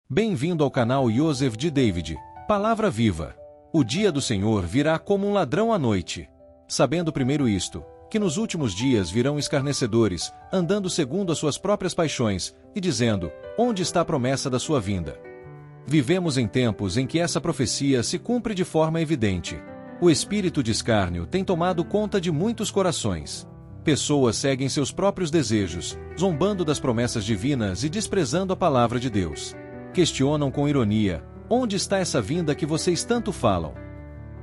Bem-vindo ao canal Yosef de David, Palavra Viva. O dia do Senhor virá como um ladrão à noite. Sabendo primeiro isto, que nos últimos dias virão escarnecedores, andando segundo as suas próprias paixões, e dizendo, onde está a promessa da sua vinda? Vivemos em tempos em que essa profecia se cumpre de forma evidente. O espírito de escárnio tem tomado conta de muitos corações. Pessoas seguem seus próprios desejos, zombando das promessas divinas e desprezando a palavra de Deus. Questionam com ironia, onde está essa vinda que vocês tanto falam?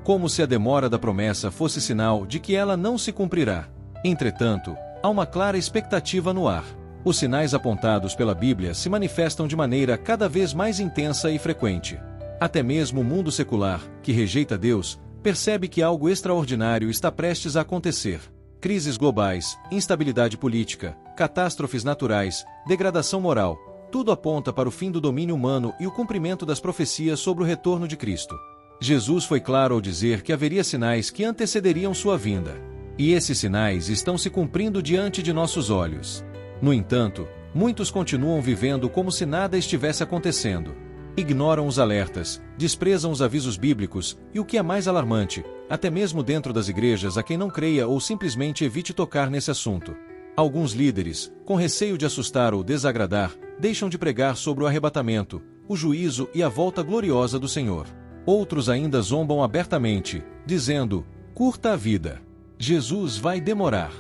Como se a demora da promessa fosse sinal de que ela não se cumprirá. Entretanto, há uma clara expectativa no ar. Os sinais apontados pela Bíblia se manifestam de maneira cada vez mais intensa e frequente. Até mesmo o mundo secular, que rejeita Deus, percebe que algo extraordinário está prestes a acontecer. Crises globais, instabilidade política, catástrofes naturais, degradação moral, tudo aponta para o fim do domínio humano e o cumprimento das profecias sobre o retorno de Cristo. Jesus foi claro ao dizer que haveria sinais que antecederiam sua vinda. E esses sinais estão se cumprindo diante de nossos olhos. No entanto, muitos continuam vivendo como se nada estivesse acontecendo. Ignoram os alertas, desprezam os avisos bíblicos e, o que é mais alarmante, até mesmo dentro das igrejas há quem não creia ou simplesmente evite tocar nesse assunto. Alguns líderes, com receio de assustar ou desagradar, deixam de pregar sobre o arrebatamento, o juízo e a volta gloriosa do Senhor. Outros ainda zombam abertamente, dizendo, curta a vida. Jesus vai demorar.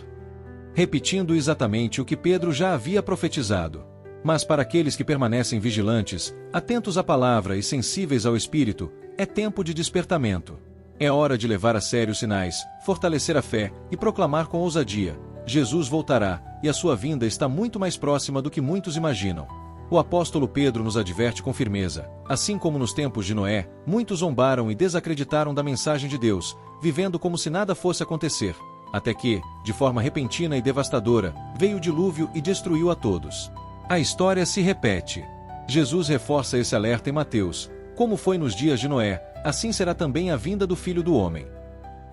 Repetindo exatamente o que Pedro já havia profetizado. Mas para aqueles que permanecem vigilantes, atentos à palavra e sensíveis ao Espírito, é tempo de despertamento. É hora de levar a sério os sinais, fortalecer a fé e proclamar com ousadia, Jesus voltará, e a sua vinda está muito mais próxima do que muitos imaginam. O apóstolo Pedro nos adverte com firmeza, assim como nos tempos de Noé, muitos zombaram e desacreditaram da mensagem de Deus, vivendo como se nada fosse acontecer, até que, de forma repentina e devastadora, veio o dilúvio e destruiu a todos. A história se repete. Jesus reforça esse alerta em Mateus, como foi nos dias de Noé, assim será também a vinda do Filho do Homem.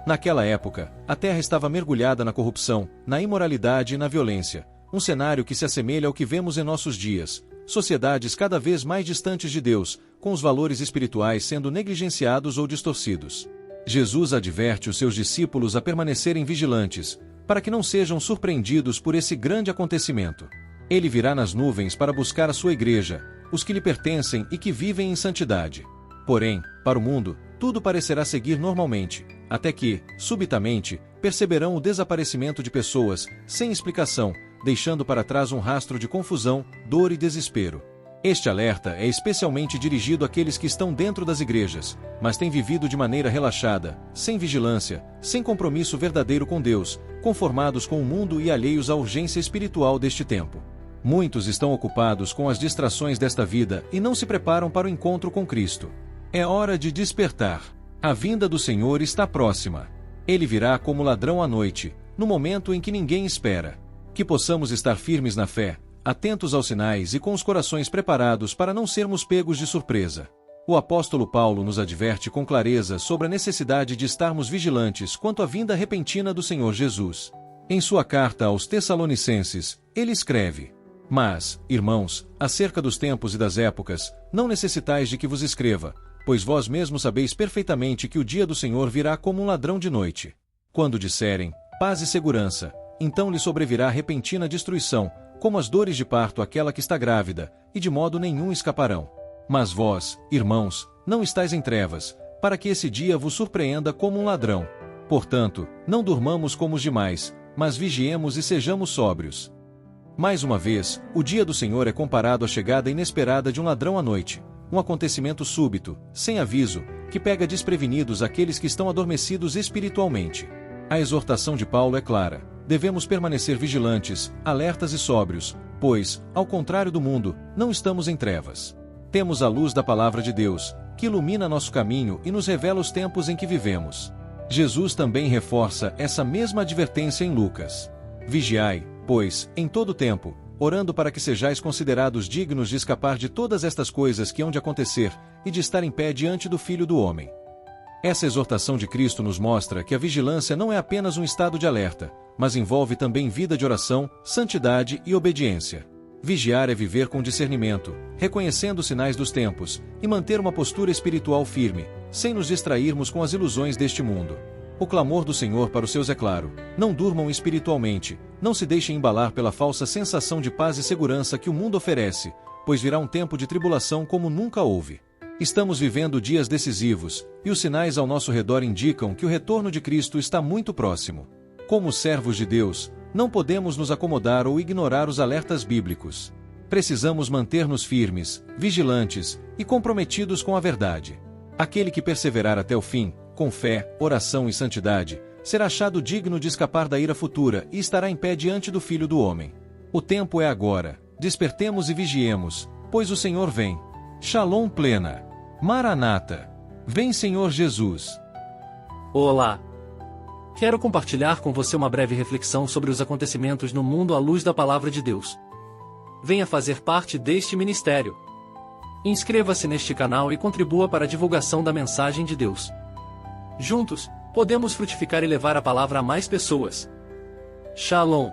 Naquela época, a terra estava mergulhada na corrupção, na imoralidade e na violência, um cenário que se assemelha ao que vemos em nossos dias, sociedades cada vez mais distantes de Deus, com os valores espirituais sendo negligenciados ou distorcidos. Jesus adverte os seus discípulos a permanecerem vigilantes, para que não sejam surpreendidos por esse grande acontecimento. Ele virá nas nuvens para buscar a sua igreja, os que lhe pertencem e que vivem em santidade. Porém, para o mundo, tudo parecerá seguir normalmente, até que, subitamente, perceberão o desaparecimento de pessoas, sem explicação, deixando para trás um rastro de confusão, dor e desespero. Este alerta é especialmente dirigido àqueles que estão dentro das igrejas, mas têm vivido de maneira relaxada, sem vigilância, sem compromisso verdadeiro com Deus, conformados com o mundo e alheios à urgência espiritual deste tempo. Muitos estão ocupados com as distrações desta vida e não se preparam para o encontro com Cristo. É hora de despertar. A vinda do Senhor está próxima. Ele virá como ladrão à noite, no momento em que ninguém espera. Que possamos estar firmes na fé, atentos aos sinais e com os corações preparados para não sermos pegos de surpresa. O apóstolo Paulo nos adverte com clareza sobre a necessidade de estarmos vigilantes quanto à vinda repentina do Senhor Jesus. Em sua carta aos Tessalonicenses, ele escreve: Mas, irmãos, acerca dos tempos e das épocas, não necessitais de que vos escreva, pois vós mesmos sabeis perfeitamente que o dia do Senhor virá como um ladrão de noite. Quando disserem, paz e segurança, então lhe sobrevirá repentina destruição, como as dores de parto àquela que está grávida, e de modo nenhum escaparão. Mas vós, irmãos, não estáis em trevas, para que esse dia vos surpreenda como um ladrão. Portanto, não durmamos como os demais, mas vigiemos e sejamos sóbrios. Mais uma vez, o dia do Senhor é comparado à chegada inesperada de um ladrão à noite, um acontecimento súbito, sem aviso, que pega desprevenidos aqueles que estão adormecidos espiritualmente. A exortação de Paulo é clara: devemos permanecer vigilantes, alertas e sóbrios, pois, ao contrário do mundo, não estamos em trevas. Temos a luz da palavra de Deus, que ilumina nosso caminho e nos revela os tempos em que vivemos. Jesus também reforça essa mesma advertência em Lucas. Vigiai, pois, em todo tempo, orando para que sejais considerados dignos de escapar de todas estas coisas que hão de acontecer, e de estar em pé diante do Filho do Homem. Essa exortação de Cristo nos mostra que a vigilância não é apenas um estado de alerta, mas envolve também vida de oração, santidade e obediência. Vigiar é viver com discernimento, reconhecendo os sinais dos tempos, e manter uma postura espiritual firme, sem nos distrairmos com as ilusões deste mundo. O clamor do Senhor para os seus é claro: não durmam espiritualmente, não se deixem embalar pela falsa sensação de paz e segurança que o mundo oferece, pois virá um tempo de tribulação como nunca houve. Estamos vivendo dias decisivos, e os sinais ao nosso redor indicam que o retorno de Cristo está muito próximo. Como servos de Deus, não podemos nos acomodar ou ignorar os alertas bíblicos. Precisamos manter-nos firmes, vigilantes e comprometidos com a verdade. Aquele que perseverar até o fim, com fé, oração e santidade, será achado digno de escapar da ira futura e estará em pé diante do Filho do Homem. O tempo é agora, despertemos e vigiemos, pois o Senhor vem. Shalom plena. Maranata. Vem, Senhor Jesus. Olá! Quero compartilhar com você uma breve reflexão sobre os acontecimentos no mundo à luz da Palavra de Deus. Venha fazer parte deste ministério. Inscreva-se neste canal e contribua para a divulgação da mensagem de Deus. Juntos, podemos frutificar e levar a palavra a mais pessoas. Shalom!